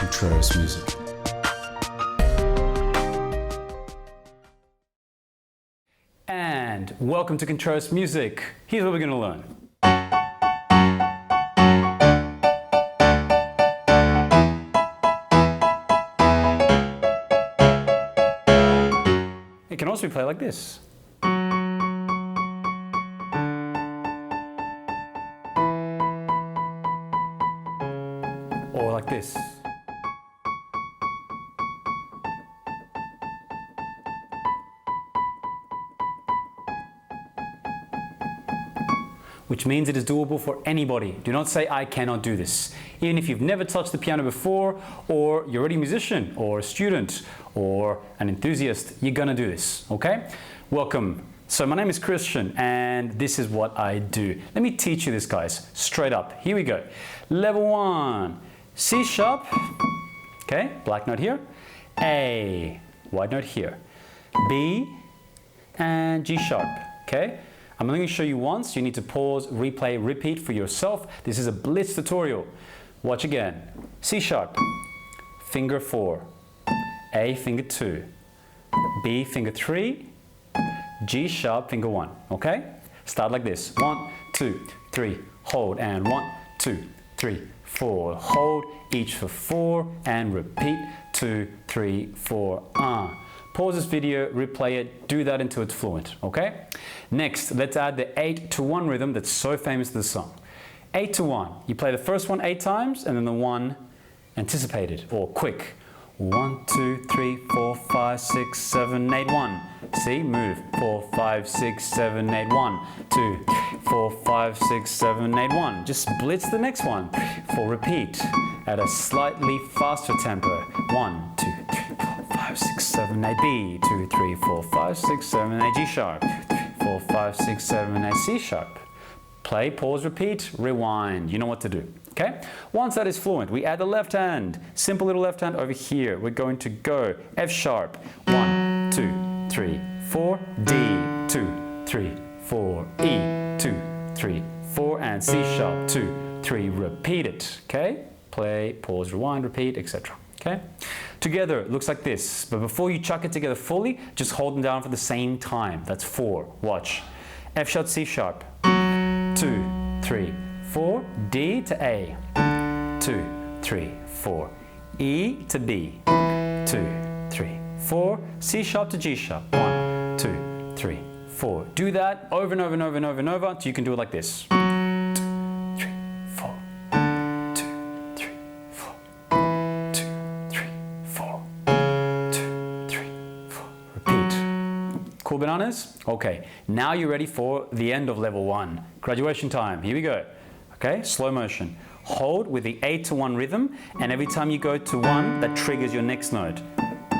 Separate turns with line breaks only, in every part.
Contreras music.
And welcome to Contreras music. Here's what we're going to learn. It can also be played like this. Or like this. Which means it is doable for anybody. Do not say, I cannot do this. Even if you've never touched the piano before, or you're already a musician, or a student, or an enthusiast, you're gonna do this, okay? Welcome. So my name is Christian, and this is what I do. Let me teach you this, guys, straight up. Here we go. Level 1, C sharp, okay, black note here, A, white note here, B, and G sharp, okay? I'm only going to show you once. You need to pause, replay, repeat for yourself. This is a blitz tutorial. Watch again. C sharp, finger 4, A, finger 2, B, finger 3, G sharp, finger 1, okay? Start like this. 1, 2, 3, hold, and 1, 2, 3, 4. Hold, each for 4, and repeat. 2, 3, 4, Pause this video, replay it, do that until it's fluent, okay? Next, let's add the 8-to-1 rhythm that's so famous to the song. 8-to-1, you play the first one 8 times and then the one anticipated or quick. 1, 2, 3, 4, 5, 6, 7, 8, 1. See, move. 4, 5, 6, 7, 8, 1. 2, 4, 5, 6, 7, 8, 1. Just blitz the next one. 4, repeat at a slightly faster tempo. 1, 2, 3, 4, 5, 6, 7, 8, B. 2, 3, 4, 5, 6, 7, 8, G sharp. 2, 3, 4, 5, 6, 7, 8, C sharp. Play, pause, repeat, rewind. You know what to do, okay? Once that is fluent, we add the left hand. Simple little left hand over here. We're going to go F sharp. 1, 2, 3, 4, D. 2, 3, 4, E. 2, 3, 4, and C sharp. 2, 3, repeat it, okay? Play, pause, rewind, repeat, etc. Okay? Together, it looks like this. But before you chuck it together fully, just hold them down for the same time. That's 4. Watch. F sharp, C sharp. 2, 3, 4. D to A. 2, 3, 4. E to B. 2, 3, 4. C sharp to G sharp. 1, 2, 3, 4. Do that over and over and over and over and over until you can do it like this. 2, 3, 4. 2, 3, 4. 2, 3, 4. 2, 3, 4. Repeat. Cool bananas? Okay, now you're ready for the end of level 1. Graduation time. Here we go. Okay, slow motion. Hold with the 8-to-1 rhythm, and every time you go to 1, that triggers your next note.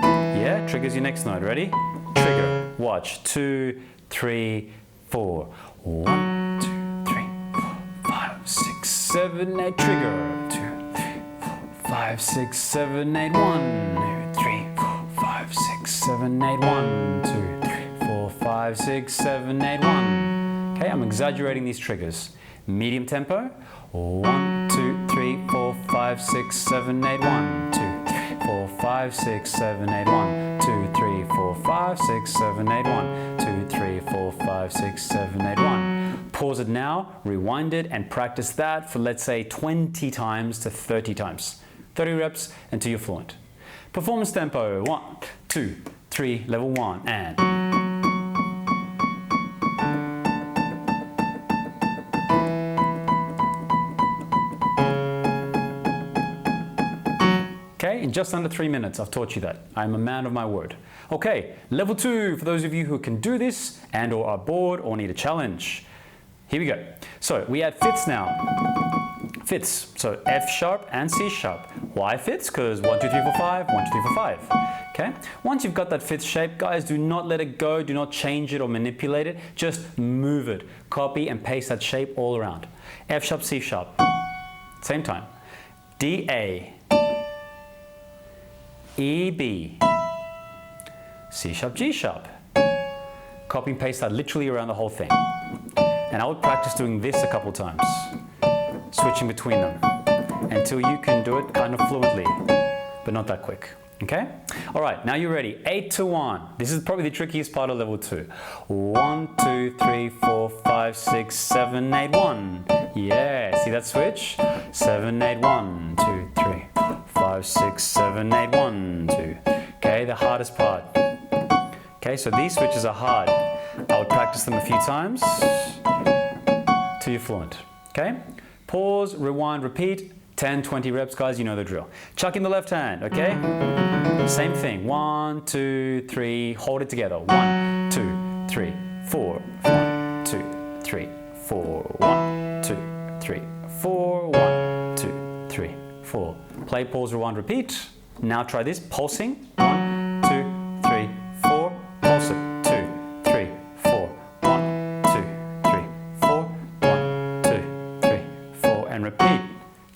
Yeah, triggers your next note. Ready? Trigger. Watch. 2, 3, 4. 1, 2, 3, 4, 5, 6, 7, 8. Trigger. 2, 3, 4, 5, 6, 7, 8. 1, 2, 3, 4, 5, 6, 7, 8. 1, 2, 3, 4, 5, 6, 7, 8. 1. Okay, I'm exaggerating these triggers. Medium tempo. 1, 2, 3, 4, 5, 6, 7, 8. 1, 2, 3, 4, 5, 6, 7, 8. 1, 2, 3, 4, 5, 6, 7, 8. 1, 2, 3, 4, 5, 6, 7, 8. 1. Pause it now, rewind it, and practice that for, let's say, 20 times to 30 times. 30 reps until you're fluent. Performance tempo. 1, 2, 3, level 1, and... Okay, in just under 3 minutes, I've taught you that. I'm a man of my word. Okay, level 2, for those of you who can do this and or are bored or need a challenge. Here we go. So we add fifths now. Fifths, so F sharp and C sharp. Why fifths? Because 1, 2, 3, 4, 5, 1, 2, 3, 4, 5. Okay, once you've got that fifth shape, guys, do not let it go, do not change it or manipulate it, just move it. Copy and paste that shape all around. F sharp, C sharp. Same time. D, A. E, B, C sharp, G sharp. Copy and paste that literally around the whole thing. And I would practice doing this a couple times, switching between them, until you can do it kind of fluently. but not that quick. Okay? All right, now you're ready. 8 to 1. This is probably the trickiest part of level 2. 1, 2, 3, 4, 5, 6, 7, 8, 1. Yeah, see that switch? 7, 8, 1, 2, 3, 5, 6, 7, 8, 1, 2. Okay, the hardest part. Okay, so these switches are hard. I would practice them a few times till you're fluent. Okay? Pause, rewind, repeat. 10, 20 reps, guys, you know the drill. Chuck in the left hand, okay? Same thing. 1, 2, 3, hold it together. 1, 2, 3, 4. 1, 2, 3, 4. 1, 2, 3, 4. 1, 2, 3, 4. Play, pause, rewind, repeat. Now try this, pulsing. 1, 2, 3, 4. Pulse it. 2, 3, 4. 1, 2, 3, 4. 1, 2, 3, 4. And repeat.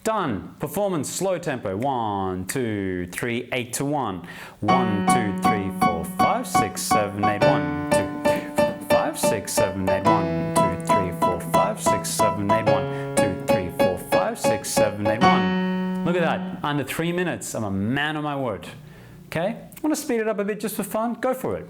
Done. Performance, slow tempo. 1, 2, 3, 8 to 1. 1, 2, 3, 4, 5, 6, 7, 8, 1, 2, 4, 5, 6, 7, 8, 1, 2, 3, 4, 5, 6, 7, 8, 1, 2, 3, 4, 5, 6, 7, 8, 1. Look at that. Under 3 minutes. I'm a man of my word. Okay? Want to speed it up a bit just for fun? Go for it.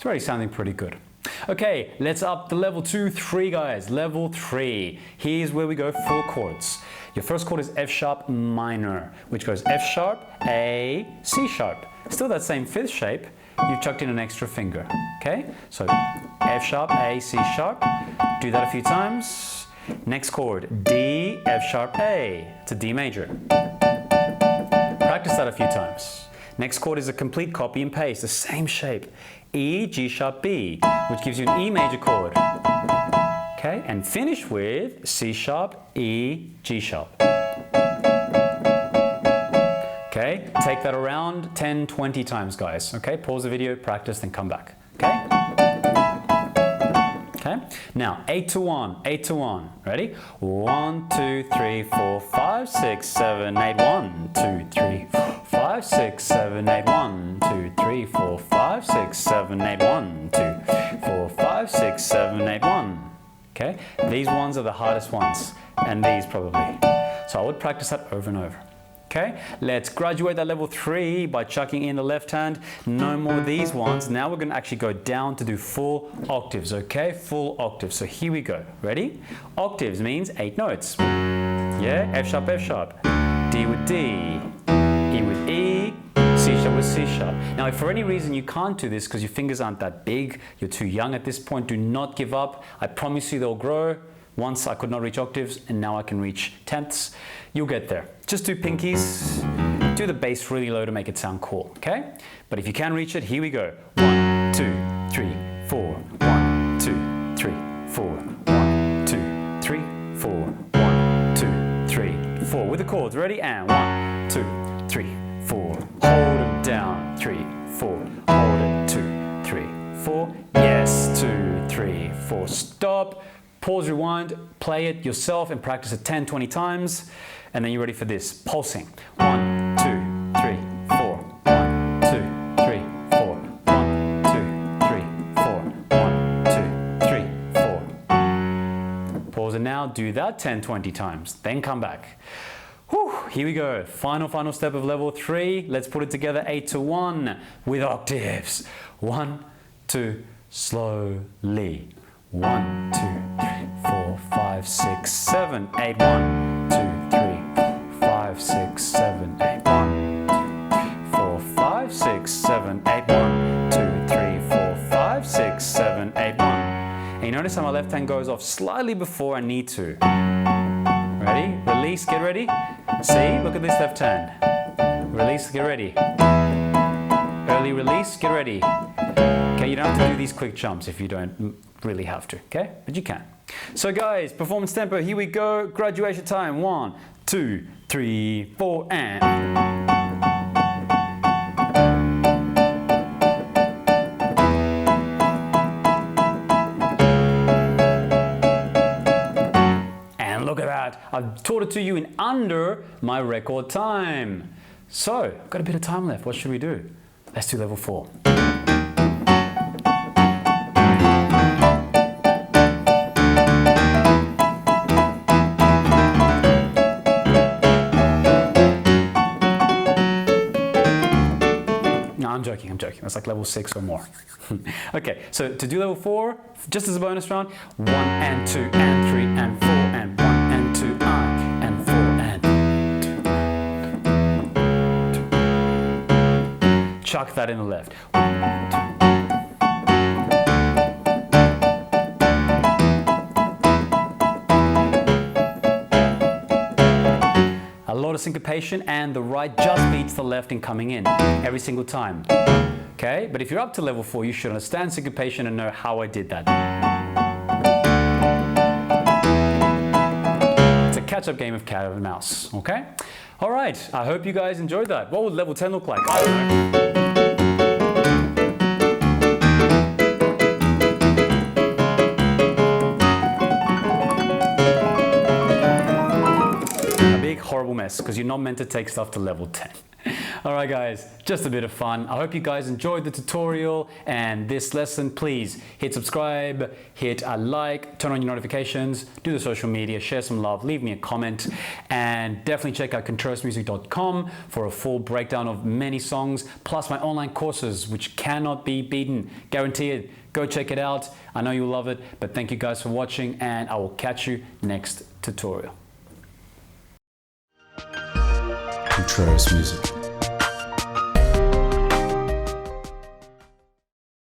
Already sounding pretty good. Okay, let's up the level 2, 3, guys. Level 3. Here's where we go full chords. Your first chord is F sharp minor, which goes F sharp, A, C sharp. Still that same fifth shape, you've chucked in an extra finger. Okay, so F sharp, A, C sharp. Do that a few times. Next chord, D, F sharp, A. It's a D major. Practice that a few times. Next chord is a complete copy and paste, the same shape. E, G sharp, B, which gives you an E major chord. Okay, and finish with C sharp, E, G sharp. Okay, take that around 10, 20 times, guys. Okay, pause the video, practice, then come back. Okay? Okay, now 8 to 1, 8 to 1. Ready? 1, 2, 3, 4, 5, 6, 7, 8, 1, 2, 3, 4, 5, 6, 7, 8, 1, 2, 3, 4, 5, 6, 7, 8, 1, 2, 4, 5, 6, 7, 8, 1. Okay, these ones are the hardest ones, and these probably. So I would practice that over and over. Okay, let's graduate that level 3 by chucking in the left hand. No more these ones. Now we're going to actually go down to do full octaves, okay? Full octaves. So here we go. Ready? Octaves means 8 notes. Yeah, F sharp, F sharp. D with D. E with E. C sharp with C sharp. Now, if for any reason you can't do this because your fingers aren't that big, you're too young at this point, do not give up. I promise you they'll grow. Once I could not reach octaves, and now I can reach tenths. You'll get there. Just do pinkies. Do the bass really low to make it sound cool, okay? But if you can reach it, here we go. 1, 2, 3, 4. 1, 2, 3, 4. 1, 2, 3, 4. 1, 2, 3, 4. With the chords, ready? And 1, 2, 3, 4. Hold them down. 3, 4. Hold it. 2, 3, 4. Yes. 2, 3, 4. Stop. Pause, rewind, play it yourself and practice it 10, 20 times. And then you're ready for this. Pulsing. 1, 2, 3, 4. 1, 2, 3, 4. 1, 2, 3, 4. 1, 2, 3, 4. Pause it now. Do that 10, 20 times. Then come back. Whew, here we go. Final step of level 3. Let's put it together 8 to 1 with octaves. 1, 2, slowly. 1, 2, 3, 4, 5, 6, 7, 8, 1, 2, 3, 5, 6, 7, 8, 1, 2, 3, 4, 5, 6, 7, 8, 1, 2, 3, 4, 5, 6, 7, 8, 1. And you notice how my left hand goes off slightly before I need to. Ready? Release, get ready. See, look at this left hand. Release, get ready. Early release, get ready. Okay, you don't have to do these quick jumps if you don't really have to, okay? But you can. So guys, performance tempo, here we go. Graduation time, 1, 2, 3, 4, and... And look at that, I've taught it to you in under my record time. So, I've got a bit of time left, what should we do? Let's do level 4. That's like level 6 or more. Okay, so to do level 4, just as a bonus round, 1 and 2 and 3 and 4 and 1 and 2 and 4 and chuck that in the left. 1, 2. A lot of syncopation, and the right just beats the left in coming in every single time. Okay, but if you're up to level 4, you should understand syncopation and know how I did that. It's a catch-up game of cat and mouse, okay? All right, I hope you guys enjoyed that. What would level 10 look like? I don't know. Horrible mess, because you're not meant to take stuff to level 10. Alright guys, just a bit of fun. I hope you guys enjoyed the tutorial and this lesson. Please hit subscribe, hit a like, turn on your notifications, do the social media, share some love, leave me a comment, and definitely check out ContrerasMusic.com for a full breakdown of many songs, plus my online courses, which cannot be beaten, guaranteed. Go check it out. I know you'll love it, but thank you guys for watching, and I will catch you next tutorial.
Contreras Music.